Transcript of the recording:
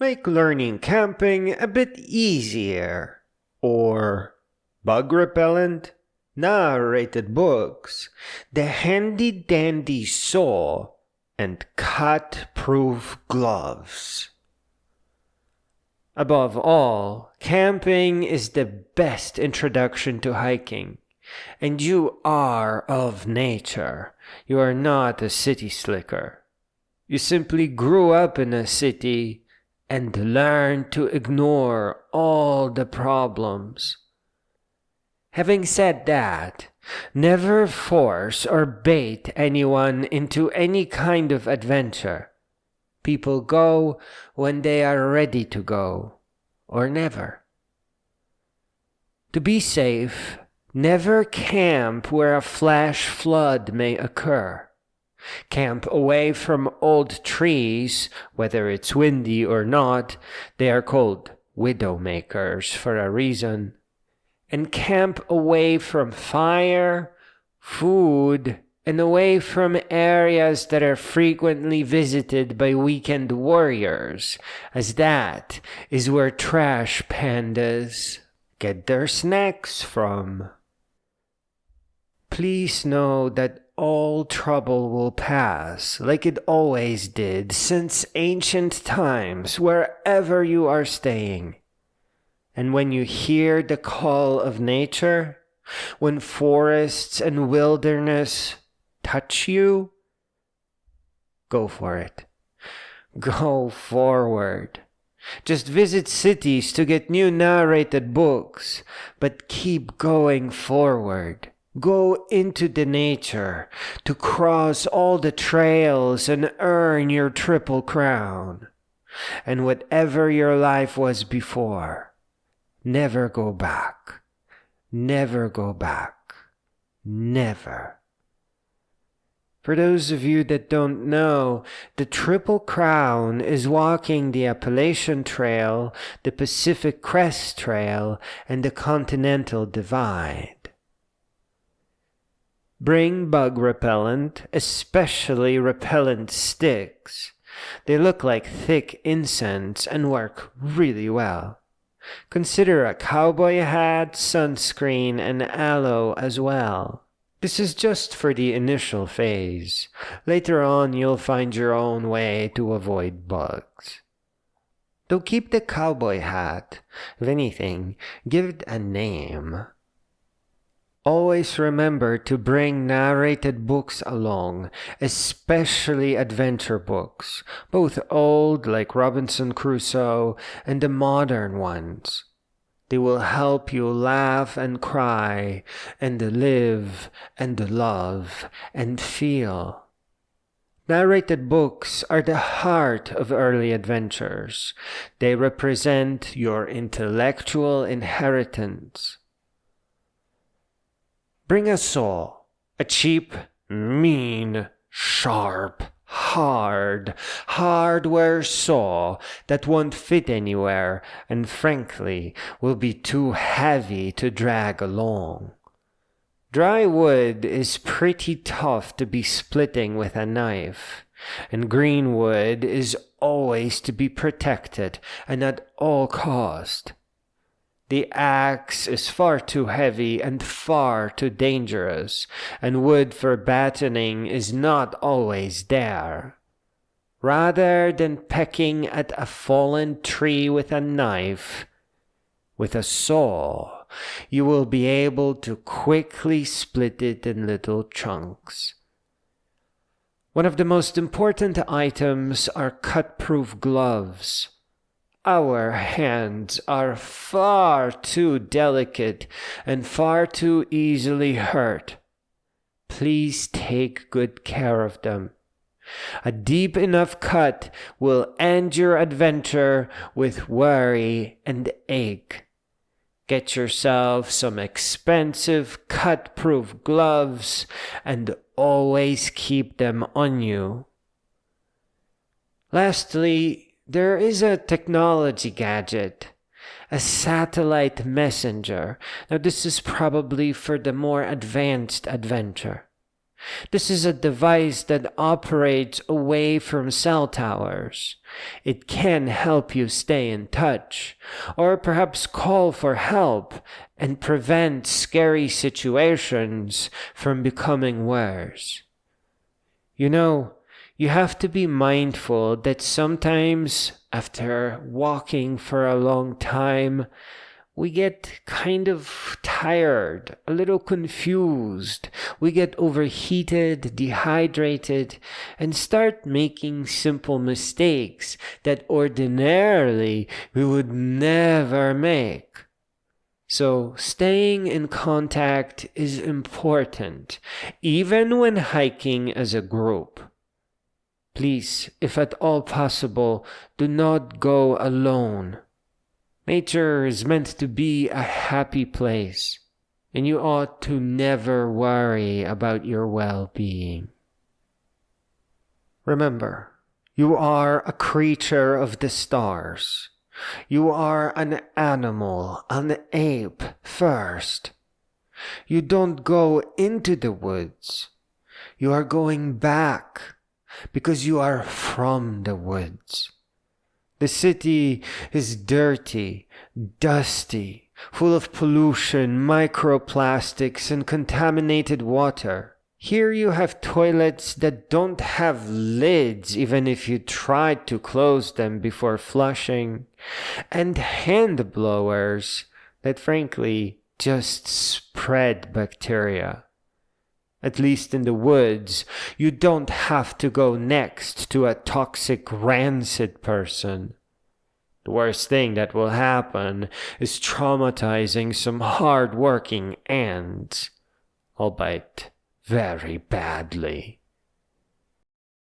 make learning camping a bit easier. Or bug repellent, narrated books, the handy-dandy saw, and cut-proof gloves. Above all, camping is the best introduction to hiking. And you are of nature. You are not a city slicker. You simply grew up in a city and learned to ignore all the problems. Having said that, never force or bait anyone into any kind of adventure. People go when they are ready to go, or never. To be safe, never camp where a flash flood may occur. Camp away from old trees, whether it's windy or not. They are called widowmakers for a reason. And camp away from fire, food, and away from areas that are frequently visited by weekend warriors, as that is where trash pandas get their snacks from. Please know that all trouble will pass, like it always did since ancient times, wherever you are staying. And when you hear the call of nature, when forests and wilderness touch you, go for it. Go forward. Just visit cities to get new narrated books, but keep going forward. Go into the nature to cross all the trails and earn your triple crown. And whatever your life was before, never go back. Never go back. Never. For those of you that don't know, the Triple Crown is walking the Appalachian Trail, the Pacific Crest Trail, and the Continental Divide. Bring bug repellent, especially repellent sticks. They look like thick incense and work really well. Consider a cowboy hat, sunscreen, and aloe as well. This is just for the initial phase. Later on, you'll find your own way to avoid bugs. Though keep the cowboy hat. If anything, give it a name. Always remember to bring narrated books along, especially adventure books, both old like Robinson Crusoe and the modern ones. They will help you laugh and cry and live and love and feel. Narrated books are the heart of early adventures. They represent your intellectual inheritance. Bring a saw, a cheap, mean, sharp, hardware saw that won't fit anywhere and frankly will be too heavy to drag along. Dry wood is pretty tough to be splitting with a knife, and green wood is always to be protected and at all cost. The axe is far too heavy and far too dangerous, and wood for battening is not always there. Rather than pecking at a fallen tree with a knife, with a saw, you will be able to quickly split it in little chunks. One of the most important items are cut-proof gloves. Our hands are far too delicate and far too easily hurt. Please take good care of them. A deep enough cut will end your adventure with worry and ache. Get yourself some expensive cut-proof gloves and always keep them on you. Lastly, there is a technology gadget, a satellite messenger. Now this is probably for the more advanced adventure. This is a device that operates away from cell towers. It can help you stay in touch, or perhaps call for help and prevent scary situations from becoming worse. You know, you have to be mindful that sometimes, after walking for a long time, we get kind of tired, a little confused. We get overheated, dehydrated, and start making simple mistakes that ordinarily we would never make. So staying in contact is important, even when hiking as a group. Please, if at all possible, do not go alone. Nature is meant to be a happy place, and you ought to never worry about your well-being. Remember, you are a creature of the stars. You are an animal, an ape first. You don't go into the woods. You are going back because you are from the woods. The city is dirty, dusty, full of pollution, microplastics, and contaminated water. Here you have toilets that don't have lids even if you tried to close them before flushing, and hand blowers that frankly just spread bacteria. At least in the woods, you don't have to go next to a toxic, rancid person. The worst thing that will happen is traumatizing some hard-working ants, albeit very badly.